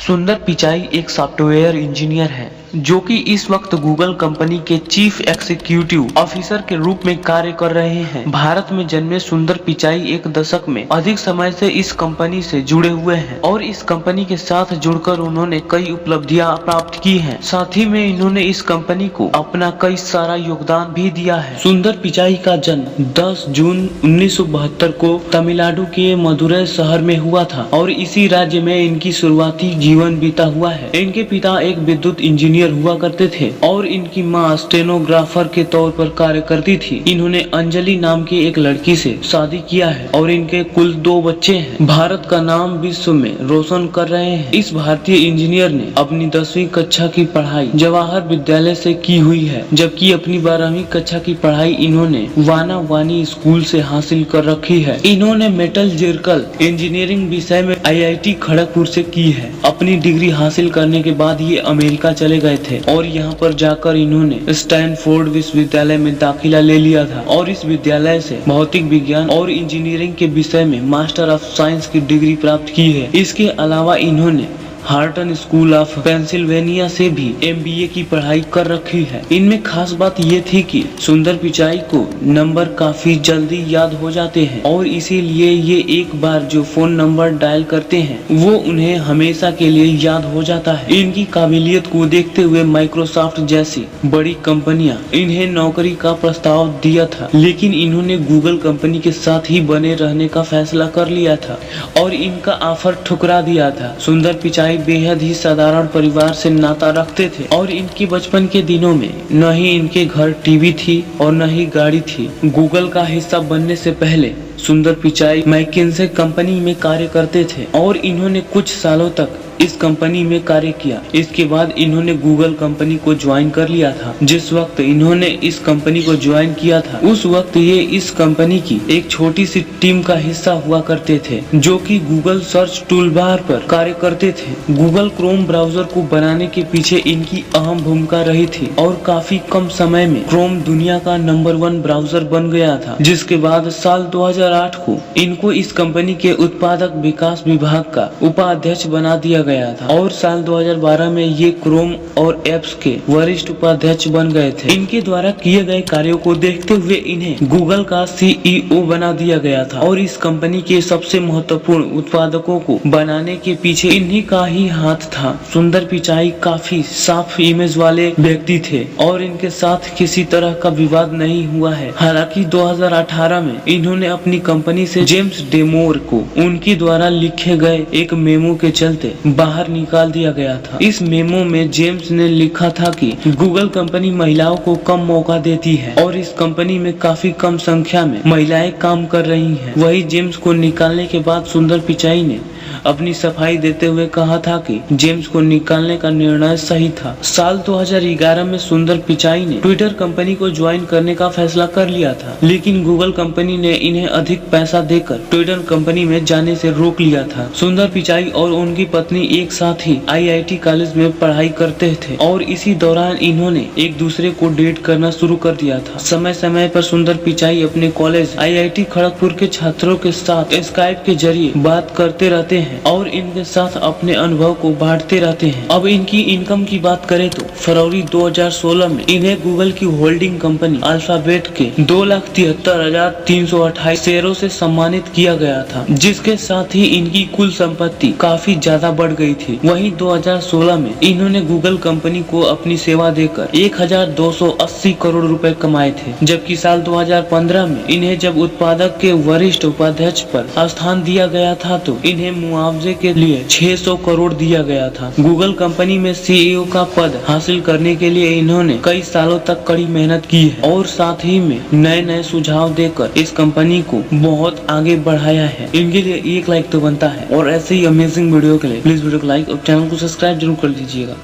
सुंदर पिचाई एक software engineer है जो कि इस वक्त गूगल कंपनी के चीफ एग्जीक्यूटिव ऑफिसर के रूप में कार्य कर रहे हैं। भारत में जन्मे सुंदर पिचाई एक दशक में अधिक समय से इस कंपनी से जुड़े हुए हैं और इस कंपनी के साथ जुड़कर उन्होंने कई उपलब्धियां प्राप्त की हैं। साथ ही में इन्होंने इस कंपनी को अपना कई सारा योगदान भी दिया है। सुंदर पिचाई का जन्म 10 जून 1972 को तमिलनाडु के मदुरै शहर में हुआ था और इसी राज्य में इनकी शुरुआती जीवन बीता हुआ है। इनके पिता एक विद्युत इंजीनियर हुआ करते थे और इनकी मां स्टेनोग्राफर के तौर पर कार्य करती थी। इन्होंने अंजलि नाम की एक लड़की से शादी किया है और इनके कुल 2 बच्चे हैं। भारत का नाम विश्व में रोशन कर रहे हैं। इस भारतीय इंजीनियर ने अपनी 10वीं कक्षा की पढ़ाई जवाहर विद्यालय से की हुई है, जबकि अपनी 12वीं कक्षा की पढ़ाई इन्होंने वाना वानी स्कूल से हासिल कर रखी है। इन्होंने मेटलर्जिकल इंजीनियरिंग विषय में IIT खड़गपुर से की है। अपनी डिग्री हासिल करने के बाद ये अमेरिका चले गए थे और यहाँ पर जाकर इन्होंने स्टैनफोर्ड विश्वविद्यालय में दाखिला ले लिया था और इस विद्यालय से भौतिक विज्ञान और इंजीनियरिंग के विषय में मास्टर ऑफ साइंस की डिग्री प्राप्त की है। इसके अलावा इन्होंने हार्टन स्कूल ऑफ पेंसिल्वेनिया से भी MBA की पढ़ाई कर रखी है। इनमें खास बात ये थी कि सुंदर पिचाई को नंबर काफी जल्दी याद हो जाते हैं और इसीलिए ये एक बार जो फोन नंबर डायल करते हैं वो उन्हें हमेशा के लिए याद हो जाता है। इनकी काबिलियत को देखते हुए माइक्रोसॉफ्ट जैसी बड़ी कंपनियां इन्हें नौकरी का प्रस्ताव दिया था, लेकिन इन्होंने गूगल कंपनी के साथ ही बने रहने का फैसला कर लिया था और इनका ऑफर ठुकरा दिया था। सुंदर पिचाई बेहद ही साधारण परिवार से नाता रखते थे और इनके बचपन के दिनों में न ही इनके घर टीवी थी और न ही गाड़ी थी। गूगल का हिस्सा बनने से पहले सुंदर पिचाई मैकिन्से कंपनी में कार्य करते थे और इन्होंने कुछ सालों तक इस कंपनी में कार्य किया। इसके बाद इन्होंने गूगल कंपनी को ज्वाइन कर लिया था। जिस वक्त इन्होंने इस कंपनी को ज्वाइन किया था उस वक्त ये इस कंपनी की एक छोटी सी टीम का हिस्सा हुआ करते थे जो कि गूगल सर्च टूलबार पर कार्य करते थे। गूगल क्रोम ब्राउजर को बनाने के पीछे इनकी अहम भूमिका रही थी और काफी कम समय में क्रोम दुनिया का नंबर 1 ब्राउजर बन गया था। जिसके बाद साल 2008 को इनको इस कंपनी के उत्पादक विकास विभाग का उपाध्यक्ष बना दिया गया था और साल 2012 में ये क्रोम और एप्स के वरिष्ठ उपाध्यक्ष बन गए थे। इनके द्वारा किए गए कार्यों को देखते हुए इन्हें गूगल का CEO बना दिया गया था और इस कंपनी के सबसे महत्वपूर्ण उत्पादकों को बनाने के पीछे इन्हीं का ही हाथ था। सुंदर पिचाई काफी साफ इमेज वाले व्यक्ति थे और इनके साथ किसी तरह का विवाद नहीं हुआ है। हालांकि 2018 में इन्होंने अपनी कंपनी से जेम्स डेमोर को उनकी द्वारा लिखे गए एक मेमो के चलते बाहर निकाल दिया गया था। इस मेमो में जेम्स ने लिखा था कि गूगल कंपनी महिलाओं को कम मौका देती है और इस कंपनी में काफी कम संख्या में महिलाएं काम कर रही हैं। वही जेम्स को निकालने के बाद सुंदर पिचाई ने अपनी सफाई देते हुए कहा था कि जेम्स को निकालने का निर्णय सही था। साल 2011 में सुंदर पिचाई ने ट्विटर कंपनी को ज्वाइन करने का फैसला कर लिया था, लेकिन गूगल कंपनी ने इन्हें अधिक पैसा देकर ट्विटर कंपनी में जाने से रोक लिया था। सुंदर पिचाई और उनकी पत्नी एक साथ ही IIT कॉलेज में पढ़ाई करते थे और इसी दौरान इन्होंने एक दूसरे को डेट करना शुरू कर दिया था। समय समय पर सुंदर पिचाई अपने कॉलेज IIT खड़गपुर के छात्रों के साथ स्काइप के जरिए बात करते रहते हैं और इनके साथ अपने अनुभव को बांटते रहते हैं। अब इनकी इनकम की बात करें तो फरवरी 2016 में इन्हें गूगल की होल्डिंग कंपनी अल्फाबेट के 2,73,328 शेयरों से सम्मानित किया गया था, जिसके साथ ही इनकी कुल संपत्ति काफी ज्यादा बढ़ गई थी। वहीं 2016 में इन्होंने गूगल कंपनी को अपनी सेवा देकर 1,280 करोड़ रुपए कमाए थे, जबकि साल 2015 में इन्हें जब उत्पादक के वरिष्ठ उपाध्यक्ष पर स्थान दिया गया था तो इन्हें मुआवजे के लिए 600 करोड़ दिया गया था। गूगल कंपनी में CEO का पद हासिल करने के लिए इन्होंने कई सालों तक कड़ी मेहनत की है और साथ ही में नए नए सुझाव देकर इस कंपनी को बहुत आगे बढ़ाया है। इनके लिए 1 लाइक तो बनता है और ऐसे ही अमेजिंग वीडियो के लिए प्लीज वीडियो को लाइक और चैनल को सब्सक्राइब जरूर कर लीजिएगा।